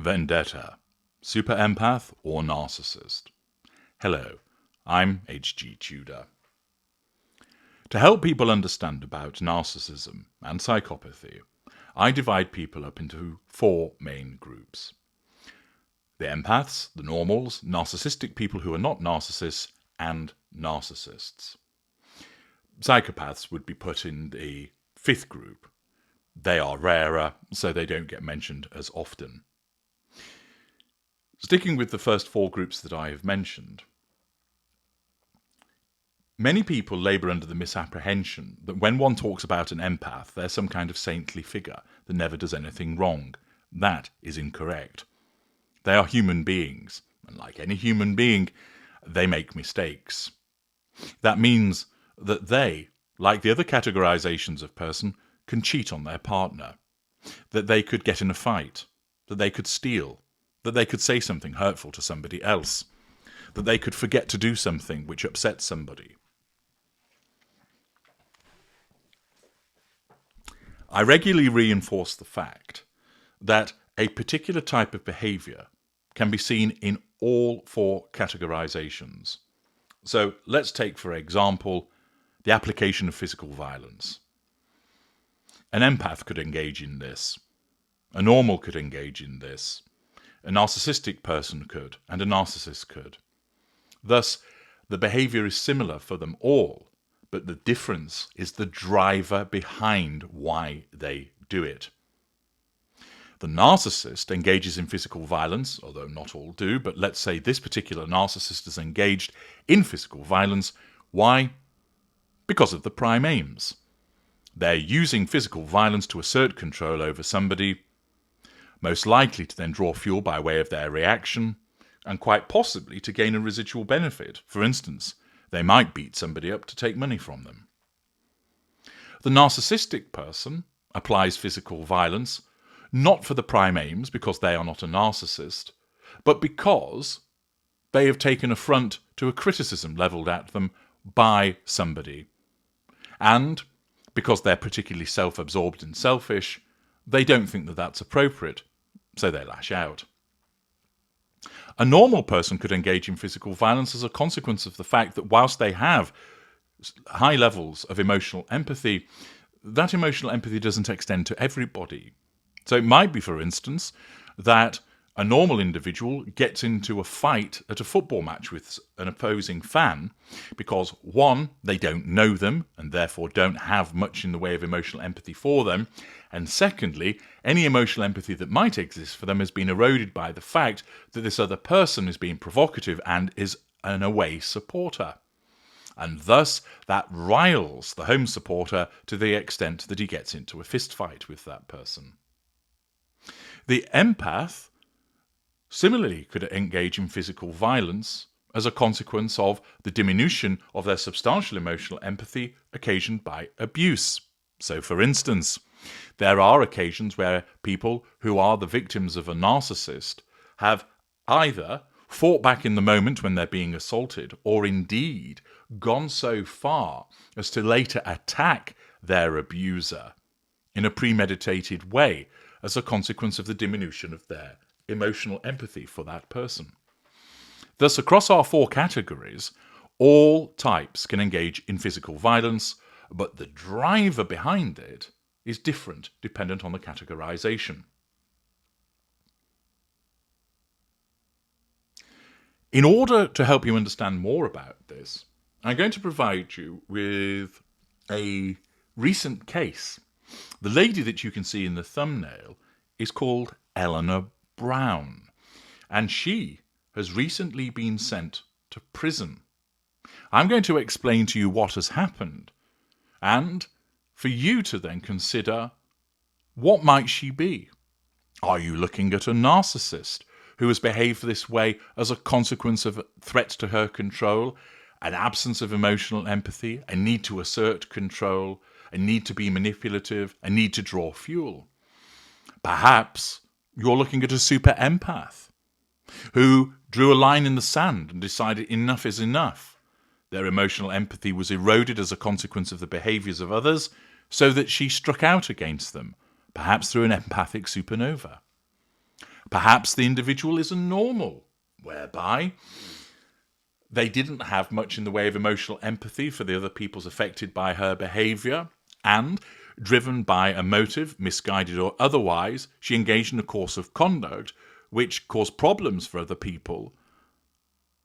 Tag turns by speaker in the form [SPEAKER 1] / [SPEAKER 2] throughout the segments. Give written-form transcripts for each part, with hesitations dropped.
[SPEAKER 1] Vendetta, Super Empath or Narcissist? Hello, I'm H.G. Tudor. To help people understand about narcissism and psychopathy, I divide people up into four main groups. The empaths, the normals, narcissistic people who are not narcissists, and narcissists. Psychopaths would be put in the fifth group. They are rarer, so they don't get mentioned as often. Sticking with the first four groups that I have mentioned, many people labour under the misapprehension that when one talks about an empath, they're some kind of saintly figure that never does anything wrong. That is incorrect. They are human beings, and like any human being, they make mistakes. That means that they, like the other categorizations of person, can cheat on their partner, that they could get in a fight, that they could steal, that they could say something hurtful to somebody else, that they could forget to do something which upsets somebody. I regularly reinforce the fact that a particular type of behaviour can be seen in all four categorizations. So let's take, for example, the application of physical violence. An empath could engage in this. A normal could engage in this. A narcissistic person could, and a narcissist could. Thus, the behaviour is similar for them all, but the difference is the driver behind why they do it. The narcissist engages in physical violence, although not all do, but let's say this particular narcissist is engaged in physical violence. Why? Because of the prime aims. They're using physical violence to assert control over somebody, most likely to then draw fuel by way of their reaction, and quite possibly to gain a residual benefit. For instance, they might beat somebody up to take money from them. The narcissistic person applies physical violence not for the prime aims, because they are not a narcissist, but because they have taken affront to a criticism levelled at them by somebody. And because they're particularly self-absorbed and selfish, they don't think that that's appropriate, so they lash out. A normal person could engage in physical violence as a consequence of the fact that whilst they have high levels of emotional empathy, that emotional empathy doesn't extend to everybody. So it might be, for instance, that a normal individual gets into a fight at a football match with an opposing fan because, one, they don't know them and therefore don't have much in the way of emotional empathy for them, and secondly, any emotional empathy that might exist for them has been eroded by the fact that this other person is being provocative and is an away supporter. And thus, that riles the home supporter to the extent that he gets into a fist fight with that person. The empath similarly could engage in physical violence as a consequence of the diminution of their substantial emotional empathy occasioned by abuse. So, for instance, there are occasions where people who are the victims of a narcissist have either fought back in the moment when they're being assaulted, or indeed gone so far as to later attack their abuser in a premeditated way as a consequence of the diminution of their emotional empathy for that person. Thus, across our four categories, all types can engage in physical violence, but the driver behind it is different dependent on the categorization. In order to help you understand more about this, I'm going to provide you with a recent case. The lady that you can see in the thumbnail is called Eleanor Brown, and she has recently been sent to prison. I'm going to explain to you what has happened, and for you to then consider, what might she be? Are you looking at a narcissist who has behaved this way as a consequence of threats to her control, an absence of emotional empathy, a need to assert control, a need to be manipulative, a need to draw fuel? Perhaps you're looking at a super empath who drew a line in the sand and decided enough is enough. Their emotional empathy was eroded as a consequence of the behaviours of others, so that she struck out against them, perhaps through an empathic supernova. Perhaps the individual is a normal, whereby they didn't have much in the way of emotional empathy for the other peoples affected by her behaviour, and, driven by a motive, misguided or otherwise, she engaged in a course of conduct which caused problems for other people.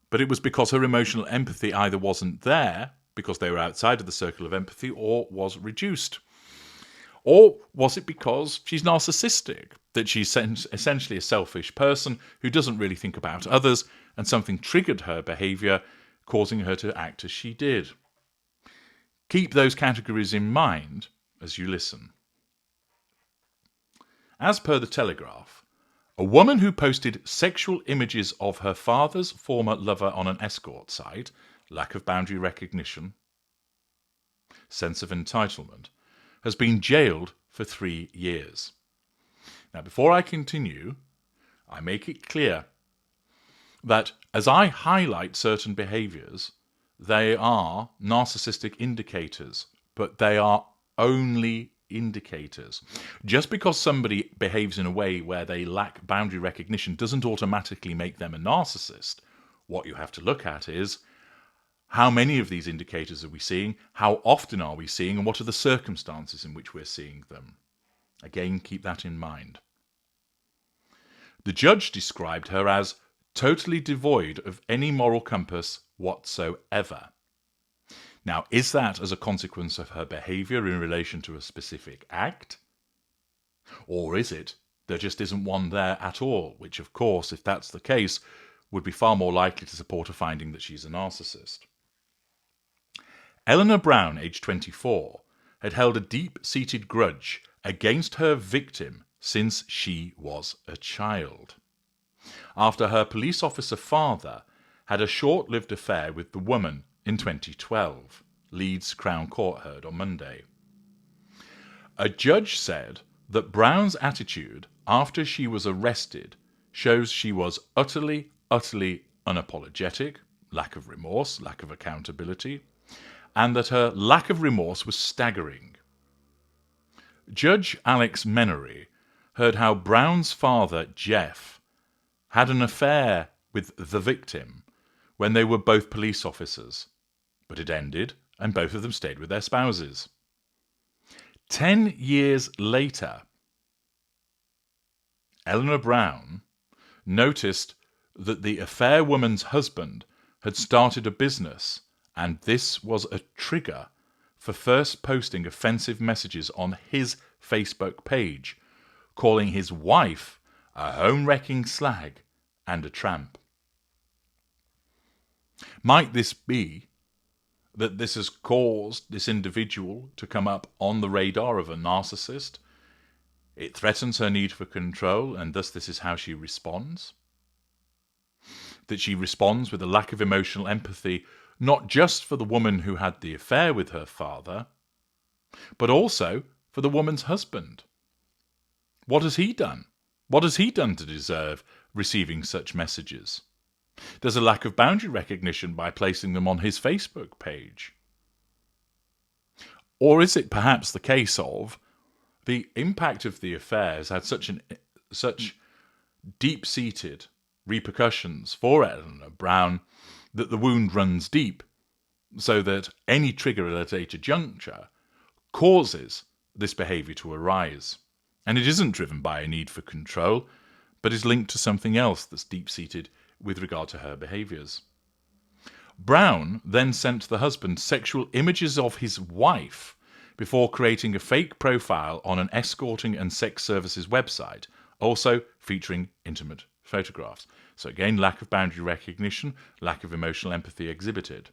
[SPEAKER 1] But it was because her emotional empathy either wasn't there, because they were outside of the circle of empathy, or was reduced. Or was it because she's narcissistic, that she's essentially a selfish person who doesn't really think about others, and something triggered her behaviour, causing her to act as she did? Keep those categories in mind as you listen. As per the Telegraph, a woman who posted sexual images of her father's former lover on an escort site, lack of boundary recognition, sense of entitlement, has been jailed for 3 years. Now, before I continue, I make it clear that as I highlight certain behaviours, they are narcissistic indicators, but they are only indicators. Just because somebody behaves in a way where they lack boundary recognition doesn't automatically make them a narcissist. What you have to look at is, how many of these indicators are we seeing? How often are we seeing? And what are the circumstances in which we're seeing them? Again, keep that in mind. The judge described her as totally devoid of any moral compass whatsoever. Now, is that as a consequence of her behaviour in relation to a specific act? Or is it there just isn't one there at all, which, of course, if that's the case, would be far more likely to support a finding that she's a narcissist? Eleanor Brown, aged 24, had held a deep-seated grudge against her victim since she was a child, after her police officer father had a short-lived affair with the woman in 2012, Leeds Crown Court heard on Monday. A judge said that Brown's attitude after she was arrested shows she was utterly unapologetic, lack of remorse, lack of accountability, and that her lack of remorse was staggering. Judge Alex Menery heard how Brown's father, Jeff, had an affair with the victim when they were both police officers, but it ended and both of them stayed with their spouses. 10 years later, Eleanor Brown noticed that the affair woman's husband had started a business, and this was a trigger for first posting offensive messages on his Facebook page, calling his wife a home-wrecking slag and a tramp. Might this be that this has caused this individual to come up on the radar of a narcissist? It threatens her need for control, and thus this is how she responds? That she responds with a lack of emotional empathy, not just for the woman who had the affair with her father, but also for the woman's husband. What has he done? What has he done to deserve receiving such messages? There's a lack of boundary recognition by placing them on his Facebook page. Or is it perhaps the case of the impact of the affair has had such deep-seated repercussions for Eleanor Brown that the wound runs deep, so that any trigger at a later juncture causes this behaviour to arise? And it isn't driven by a need for control, but is linked to something else that's deep-seated with regard to her behaviours. Brown then sent the husband sexual images of his wife before creating a fake profile on an escorting and sex services website, also featuring intimate photographs. So again, lack of boundary recognition, lack of emotional empathy exhibited.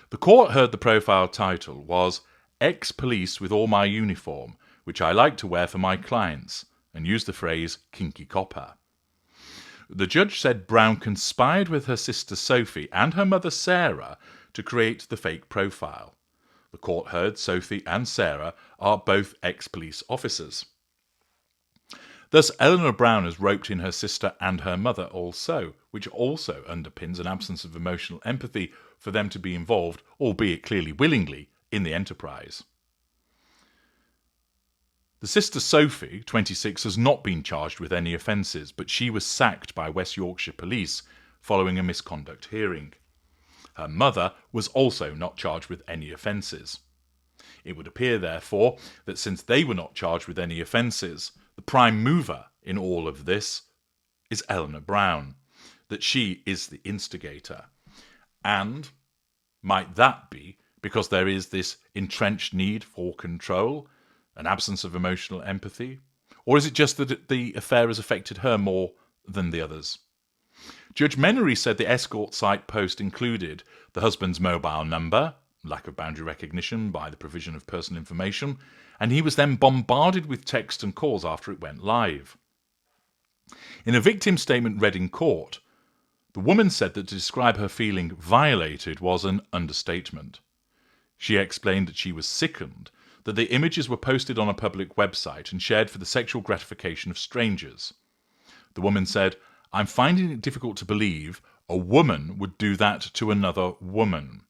[SPEAKER 1] The court heard the profile title was "Ex-Police with All My Uniform, which I like to wear for my clients," and used the phrase "kinky copper." The judge said Brown conspired with her sister Sophie and her mother Sarah to create the fake profile. The court heard Sophie and Sarah are both ex-police officers. Thus, Eleanor Brown has roped in her sister and her mother also, which also underpins an absence of emotional empathy for them to be involved, albeit clearly willingly, in the enterprise. The sister Sophie, 26, has not been charged with any offences, but she was sacked by West Yorkshire Police following a misconduct hearing. Her mother was also not charged with any offences. It would appear, therefore, that since they were not charged with any offences, the prime mover in all of this is Eleanor Brown, that she is the instigator. And might that be because there is this entrenched need for control, an absence of emotional empathy? Or is it just that the affair has affected her more than the others? Judge Menery said the escort site post included the husband's mobile number, lack of boundary recognition by the provision of personal information, and he was then bombarded with text and calls after it went live. In a victim statement read in court, the woman said that to describe her feeling violated was an understatement. She explained that she was sickened that the images were posted on a public website and shared for the sexual gratification of strangers. The woman said, "I'm finding it difficult to believe a woman would do that to another woman."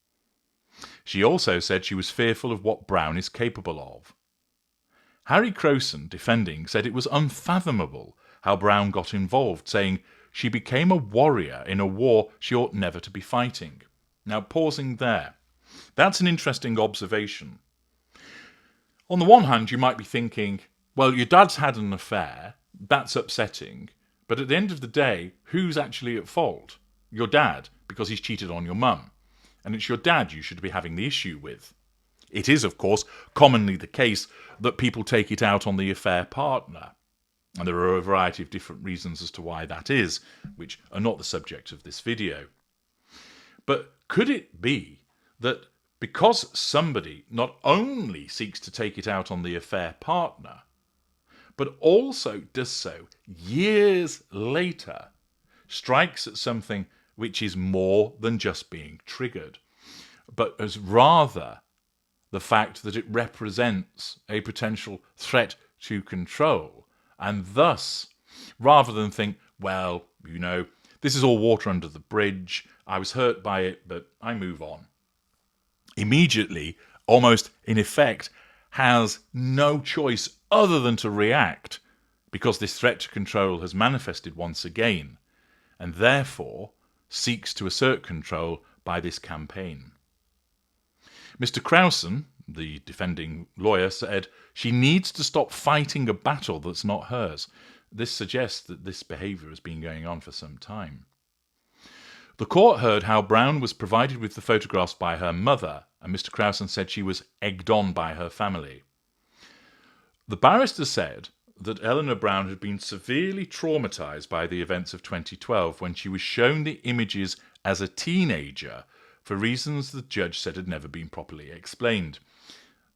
[SPEAKER 1] She also said she was fearful of what Brown is capable of. Harry Crowson, defending, said it was unfathomable how Brown got involved, saying she became a warrior in a war she ought never to be fighting. Now, pausing there, that's an interesting observation. On the one hand, you might be thinking, well, your dad's had an affair, that's upsetting, but at the end of the day, who's actually at fault? Your dad, because he's cheated on your mum. And it's your dad you should be having the issue with. It is, of course, commonly the case that people take it out on the affair partner. And there are a variety of different reasons as to why that is, which are not the subject of this video. But could it be that because somebody not only seeks to take it out on the affair partner, but also does so years later, strikes at something which is more than just being triggered, but as rather the fact that it represents a potential threat to control, and thus, rather than think, well, you know, this is all water under the bridge, I was hurt by it, but I move on, immediately, almost in effect, has no choice other than to react, because this threat to control has manifested once again, and therefore seeks to assert control by this campaign. Mr. Crowson, the defending lawyer, said she needs to stop fighting a battle that's not hers. This suggests that this behaviour has been going on for some time. The court heard how Brown was provided with the photographs by her mother, and Mr. Crowson said she was egged on by her family. The barrister said that Eleanor Brown had been severely traumatised by the events of 2012 when she was shown the images as a teenager for reasons the judge said had never been properly explained.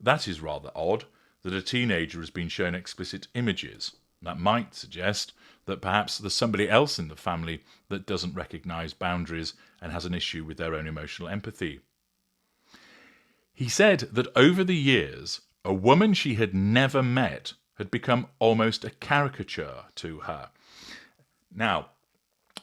[SPEAKER 1] That is rather odd, that a teenager has been shown explicit images. That might suggest that perhaps there's somebody else in the family that doesn't recognise boundaries and has an issue with their own emotional empathy. He said that over the years, a woman she had never met had become almost a caricature to her. Now,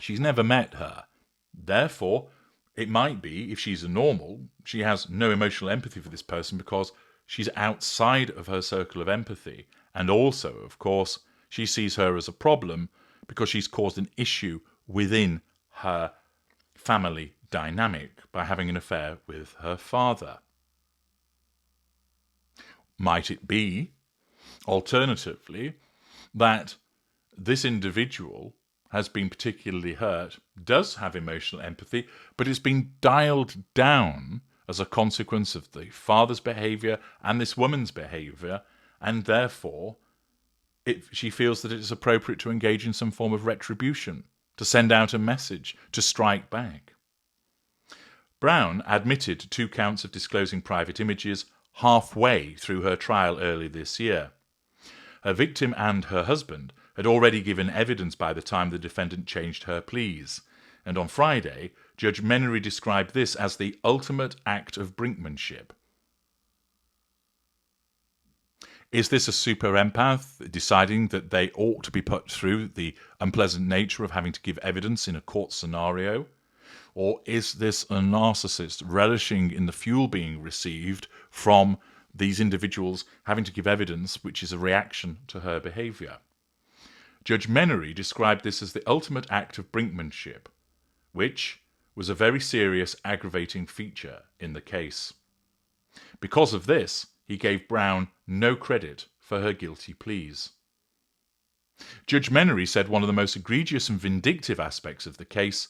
[SPEAKER 1] she's never met her. Therefore, it might be, if she's a normal, she has no emotional empathy for this person because she's outside of her circle of empathy. And also, of course, she sees her as a problem because she's caused an issue within her family dynamic by having an affair with her father. Might it be, alternatively, that this individual has been particularly hurt, does have emotional empathy, but it's been dialed down as a consequence of the father's behaviour and this woman's behaviour, and therefore she feels that it is appropriate to engage in some form of retribution, to send out a message, to strike back. Brown admitted 2 counts of disclosing private images halfway through her trial early this year. Her victim and her husband had already given evidence by the time the defendant changed her pleas, and on Friday, Judge Menery described this as the ultimate act of brinkmanship. Is this a super empath deciding that they ought to be put through the unpleasant nature of having to give evidence in a court scenario? Or is this a narcissist relishing in the fuel being received from these individuals having to give evidence which is a reaction to her behaviour. Judge Menery described this as the ultimate act of brinkmanship, which was a very serious aggravating feature in the case. Because of this, he gave Brown no credit for her guilty pleas. Judge Menery said one of the most egregious and vindictive aspects of the case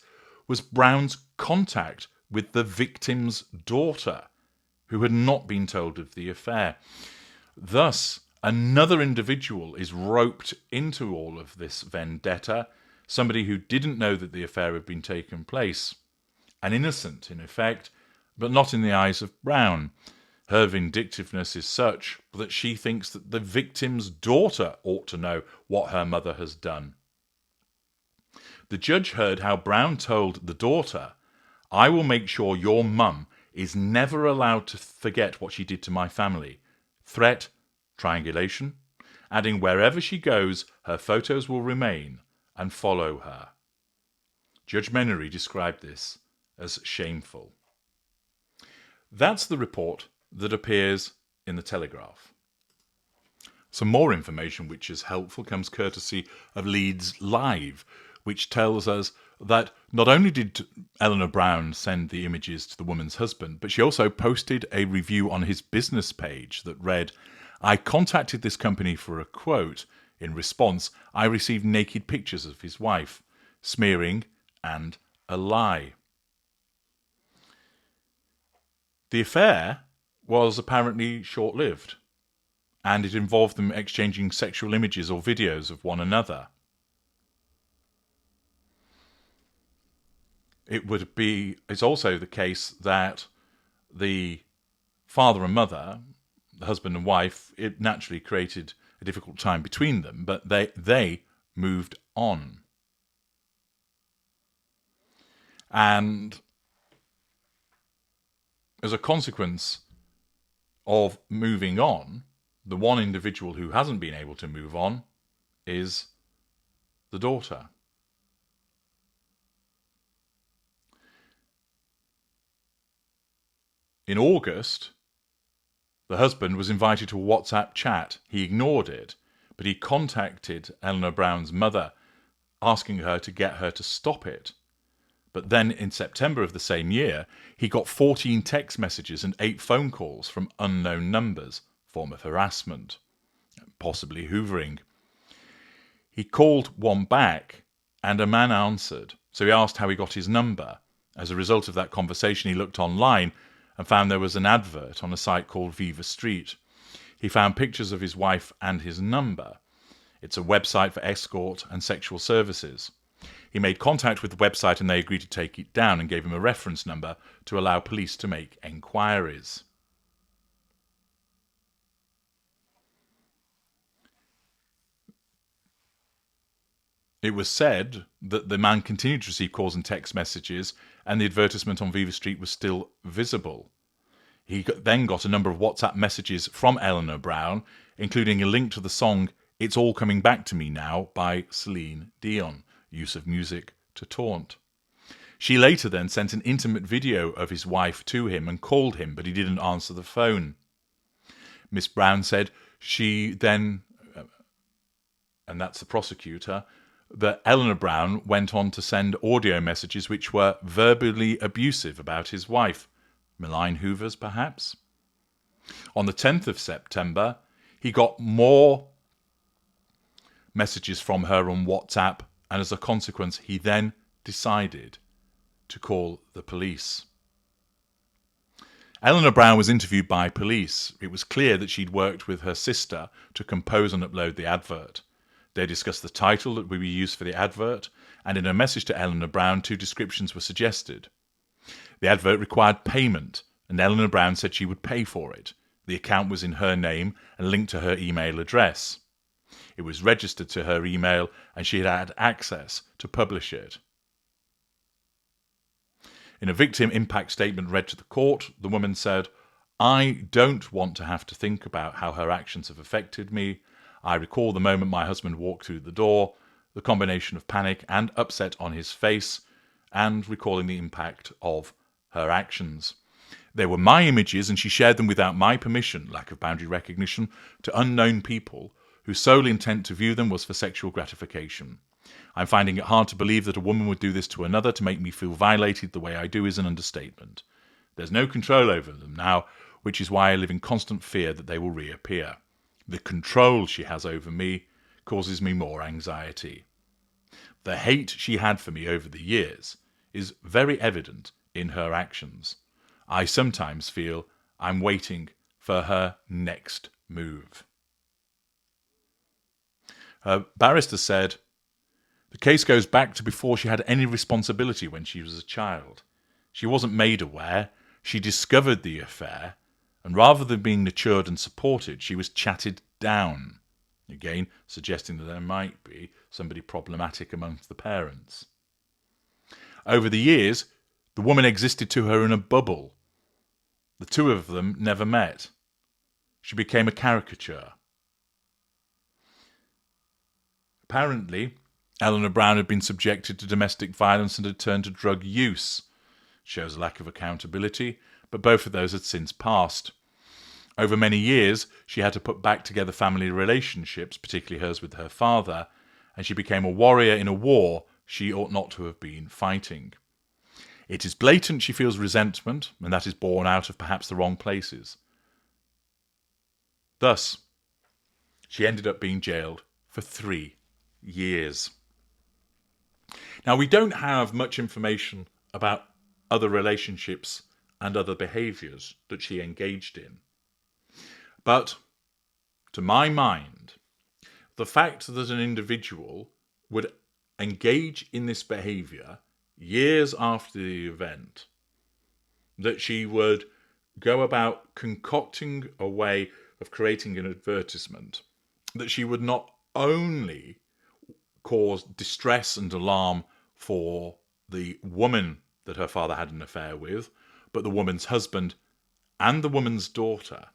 [SPEAKER 1] was Brown's contact with the victim's daughter, who had not been told of the affair. Thus, another individual is roped into all of this vendetta, somebody who didn't know that the affair had been taken place. An innocent, in effect, but not in the eyes of Brown. Her vindictiveness is such that she thinks that the victim's daughter ought to know what her mother has done. The judge heard how Brown told the daughter, "I will make sure your mum is never allowed to forget what she did to my family." Threat, triangulation, adding wherever she goes, her photos will remain and follow her. Judge Menery described this as shameful. That's the report that appears in the Telegraph. Some more information which is helpful comes courtesy of Leeds Live, which tells us that not only did Eleanor Brown send the images to the woman's husband, but she also posted a review on his business page that read, "I contacted this company for a quote. In response, I received naked pictures of his wife, smearing and a lie." The affair was apparently short-lived, and it involved them exchanging sexual images or videos of one another. It's also the case that the father and mother, the husband and wife, it naturally created a difficult time between them, but they moved on. And as a consequence of moving on, the one individual who hasn't been able to move on is the daughter. In August, the husband was invited to a WhatsApp chat. He ignored it, but he contacted Eleanor Brown's mother, asking her to get her to stop it. But then in September of the same year, he got 14 text messages and 8 phone calls from unknown numbers, form of harassment, possibly hoovering. He called one back, and a man answered, so he asked how he got his number. As a result of that conversation, he looked online and found there was an advert on a site called Viva Street. He found pictures of his wife and his number. It's a website for escort and sexual services. He made contact with the website and they agreed to take it down and gave him a reference number to allow police to make enquiries. It was said that the man continued to receive calls and text messages and the advertisement on Viva Street was still visible. He then got a number of WhatsApp messages from Eleanor Brown, including a link to the song "It's All Coming Back to Me Now" by Celine Dion, use of music to taunt. She later then sent an intimate video of his wife to him and called him, but he didn't answer the phone. Miss Brown said she then, and that's the prosecutor, that Eleanor Brown went on to send audio messages which were verbally abusive about his wife. Malign hoovers, perhaps? On the 10th of September, he got more messages from her on WhatsApp, and as a consequence, he then decided to call the police. Eleanor Brown was interviewed by police. It was clear that she'd worked with her sister to compose and upload the advert. They discussed the title that would be used for the advert, and in a message to Eleanor Brown, 2 descriptions were suggested. The advert required payment, and Eleanor Brown said she would pay for it. The account was in her name and linked to her email address. It was registered to her email, and she had access to publish it. In a victim impact statement read to the court, the woman said, "I don't want to have to think about how her actions have affected me. I recall the moment my husband walked through the door, the combination of panic and upset on his face, and recalling the impact of her actions." They were my images and she shared them without my permission, lack of boundary recognition, to unknown people whose sole intent to view them was for sexual gratification. I'm finding it hard to believe that a woman would do this to another to make me feel violated the way I do is an understatement. There's no control over them now, which is why I live in constant fear that they will reappear. The control she has over me causes me more anxiety. The hate she had for me over the years is very evident in her actions. I sometimes feel I'm waiting for her next move. Her barrister said, the case goes back to before she had any responsibility when she was a child. She wasn't made aware. She discovered the affair, and rather than being nurtured and supported, she was chatted down. Again, suggesting that there might be somebody problematic amongst the parents. Over the years, the woman existed to her in a bubble. The two of them never met. She became a caricature. Apparently, Eleanor Brown had been subjected to domestic violence and had turned to drug use. Shows a lack of accountability, but both of those had since passed. Over many years, she had to put back together family relationships, particularly hers with her father, and she became a warrior in a war she ought not to have been fighting. It is blatant she feels resentment, and that is born out of perhaps the wrong places. Thus, she ended up being jailed for 3 years. Now, we don't have much information about other relationships and other behaviours that she engaged in. But, to my mind, the fact that an individual would engage in this behaviour years after the event, that she would go about concocting a way of creating an advertisement, that she would not only cause distress and alarm for the woman that her father had an affair with, but the woman's husband and the woman's daughter,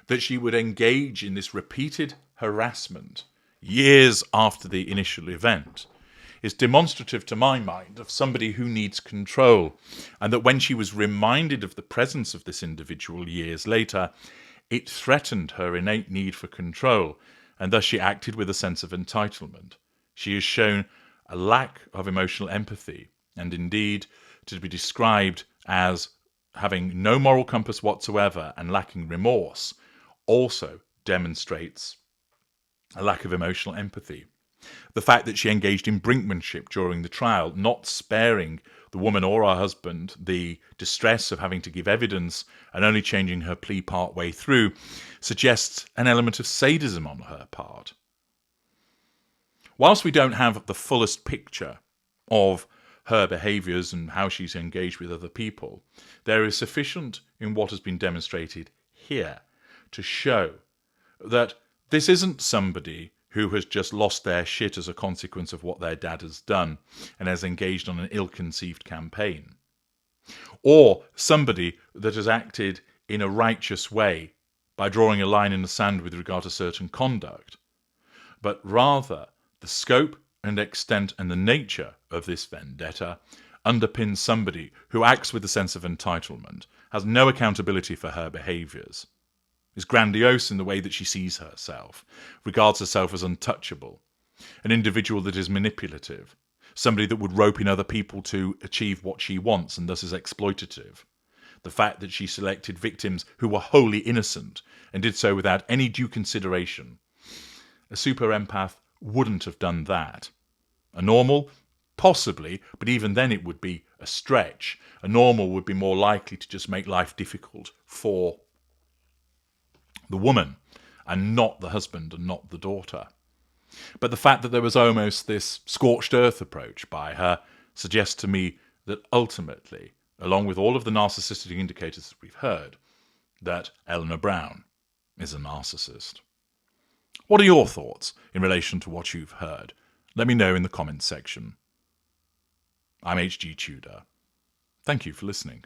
[SPEAKER 1] that she would engage in this repeated harassment years after the initial event, is demonstrative to my mind of somebody who needs control, and that when she was reminded of the presence of this individual years later, it threatened her innate need for control, and thus she acted with a sense of entitlement. She has shown a lack of emotional empathy, and indeed to be described as having no moral compass whatsoever and lacking remorse also demonstrates a lack of emotional empathy. The fact that she engaged in brinkmanship during the trial, not sparing the woman or her husband the distress of having to give evidence and only changing her plea part way through, suggests an element of sadism on her part. Whilst we don't have the fullest picture of her behaviours and how she's engaged with other people, there is sufficient in what has been demonstrated here to show that this isn't somebody who has just lost their shit as a consequence of what their dad has done and has engaged on an ill-conceived campaign, or somebody that has acted in a righteous way by drawing a line in the sand with regard to certain conduct, but rather the scope and extent and the nature of this vendetta underpins somebody who acts with a sense of entitlement, has no accountability for her behaviours, is grandiose in the way that she sees herself, regards herself as untouchable, an individual that is manipulative, somebody that would rope in other people to achieve what she wants and thus is exploitative. The fact that she selected victims who were wholly innocent and did so without any due consideration. A super empath wouldn't have done that. A normal, possibly, but even then it would be a stretch. A normal would be more likely to just make life difficult for the woman and not the husband and not the daughter. But the fact that there was almost this scorched earth approach by her suggests to me that ultimately, along with all of the narcissistic indicators that we've heard, that Eleanor Brown is a narcissist. What are your thoughts in relation to what you've heard? Let me know in the comments section. I'm HG Tudor. Thank you for listening.